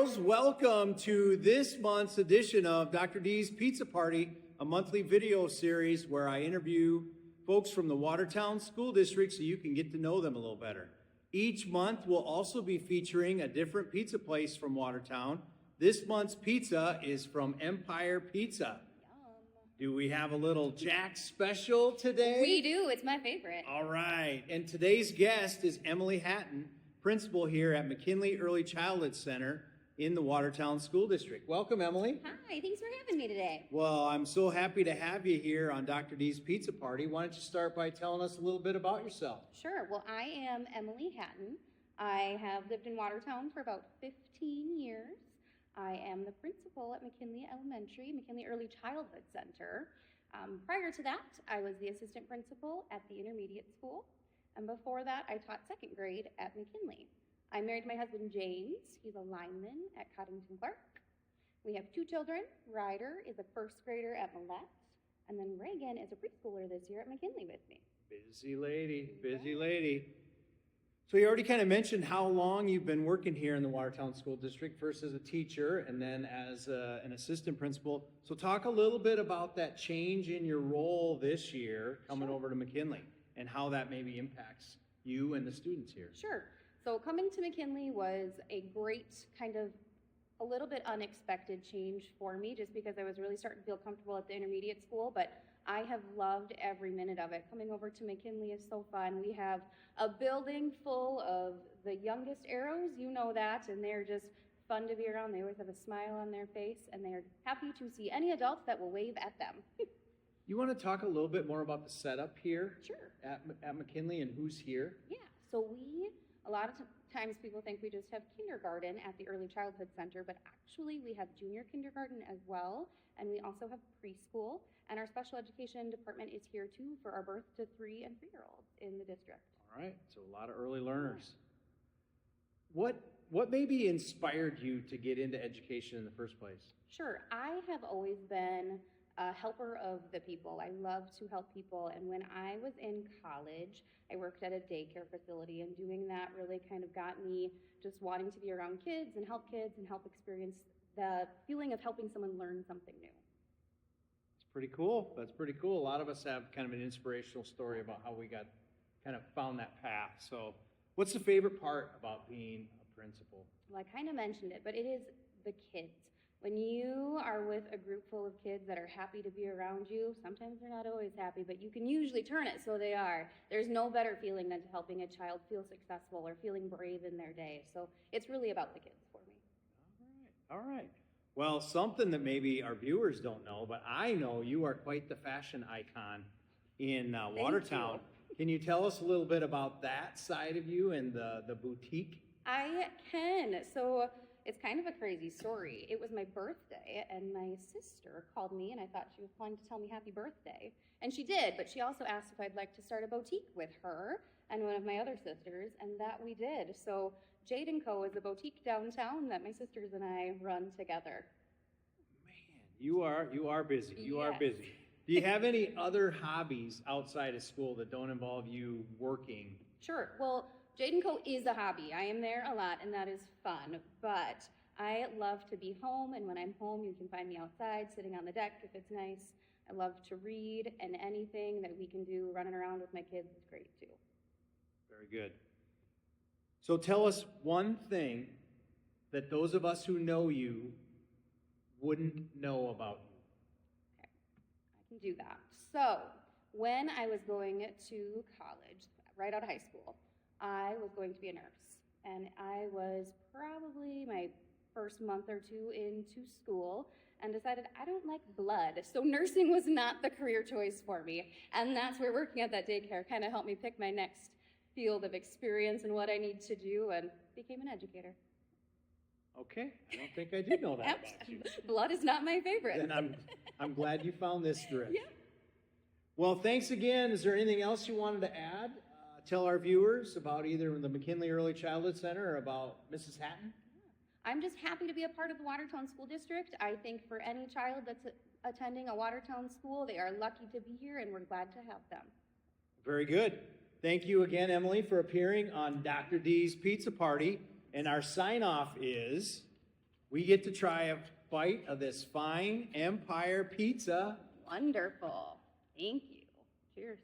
girls, welcome to this month's edition of Dr. D's Pizza Party, a monthly video series where I interview folks from the Watertown School District so you can get to know them a little better. Each month we'll also be featuring a different pizza place from Watertown. This month's pizza is from Empire Pizza. Do we have a little Jack special today? We do. It's my favorite. All right. And today's guest is Emily Hatton, principal here at McKinley Early Childhood Center in the Watertown School District. Welcome, Emily. Hi. Thanks for having me today. Well, I'm so happy to have you here on Dr. D's Pizza Party. Why don't you start by telling us a little bit about yourself? Sure. Well, I am Emily Hatton. I have lived in Watertown for about 15 years. I am the principal at McKinley Early Childhood Center. Prior to that, I was the assistant principal at the intermediate school. And before that, I taught second grade at McKinley. I'm married to my husband, James. He's a lineman at Coddington Clark. We have two children. Ryder is a first grader at Millette. And then Reagan is a preschooler this year at McKinley with me. Busy lady, busy lady. So you already kind of mentioned how long you've been working here in the Watertown School District, first as a teacher and then as an assistant principal. So talk a little bit about that change in your role this year coming over to McKinley and how that maybe impacts you and the students here. Sure. So coming to McKinley was a great kind of a little bit unexpected change for me just because I was really starting to feel comfortable at the intermediate school, but I have loved every minute of it. Coming over to McKinley is so fun. We have a building full of the youngest arrows, you know that, and they're just fun to be around. They always have a smile on their face, and they are happy to see any adults that will wave at them. You want to talk a little bit more about the setup here? Sure. At McKinley and who's here? Yeah, so a lot of times people think we just have kindergarten at the Early Childhood Center, but actually we have junior kindergarten as well, and we also have preschool. And our special education department is here too for our birth to 3 and 3-year-olds in the district. All right, so a lot of early learners. Yeah. What maybe inspired you to get into education in the first place? Sure, I have always been a helper of the people. I love to help people, and when I was in college, I worked at a daycare facility, and doing that really kind of got me just wanting to be around kids and help experience the feeling of helping someone learn something new. Pretty cool. That's pretty cool. A lot of us have kind of an inspirational story about how we kind of found that path. So what's the favorite part about being a principal? Well, I kind of mentioned it, but it is the kids. When you are with a group full of kids that are happy to be around you, sometimes they're not always happy, but you can usually turn it so they are. There's no better feeling than helping a child feel successful or feeling brave in their day. So it's really about the kids for me. All right. Well, something that maybe our viewers don't know, but I know you are quite the fashion icon in Watertown. Can you tell us a little bit about that side of you and the boutique? I can. So it's kind of a crazy story. It was my birthday, and my sister called me, and I thought she was calling to tell me happy birthday. And she did, but she also asked if I'd like to start a boutique with her and one of my other sisters, and that we did. So Jade & Co. is a boutique downtown that my sisters and I run together. Man, you are busy. You are busy. Do you have any other hobbies outside of school that don't involve you working? Sure. Well, Jade & Co. is a hobby. I am there a lot, and that is fun. But I love to be home, and when I'm home, you can find me outside, sitting on the deck if it's nice. I love to read, and anything that we can do running around with my kids is great, too. Very good. So tell us one thing that those of us who know you wouldn't know about you. Okay, I can do that. So when I was going to college, right out of high school, I was going to be a nurse. And I was probably my first month or two into school and decided I don't like blood. So nursing was not the career choice for me. And that's where working at that daycare kind of helped me pick my next field of experience and what I need to do, and became an educator. Okay, I don't think I did know that about you. Blood is not my favorite. And I'm glad you found this direction. Yeah. Well, thanks again. Is there anything else you wanted to add? Tell our viewers about either the McKinley Early Childhood Center or about Mrs. Hatton? I'm just happy to be a part of the Watertown School District. I think for any child that's attending a Watertown school, they are lucky to be here, and we're glad to have them. Very good. Thank you again, Emily, for appearing on Dr. D's Pizza Party. And our sign-off is... we get to try a bite of this fine Empire pizza. Wonderful. Thank you. Cheers.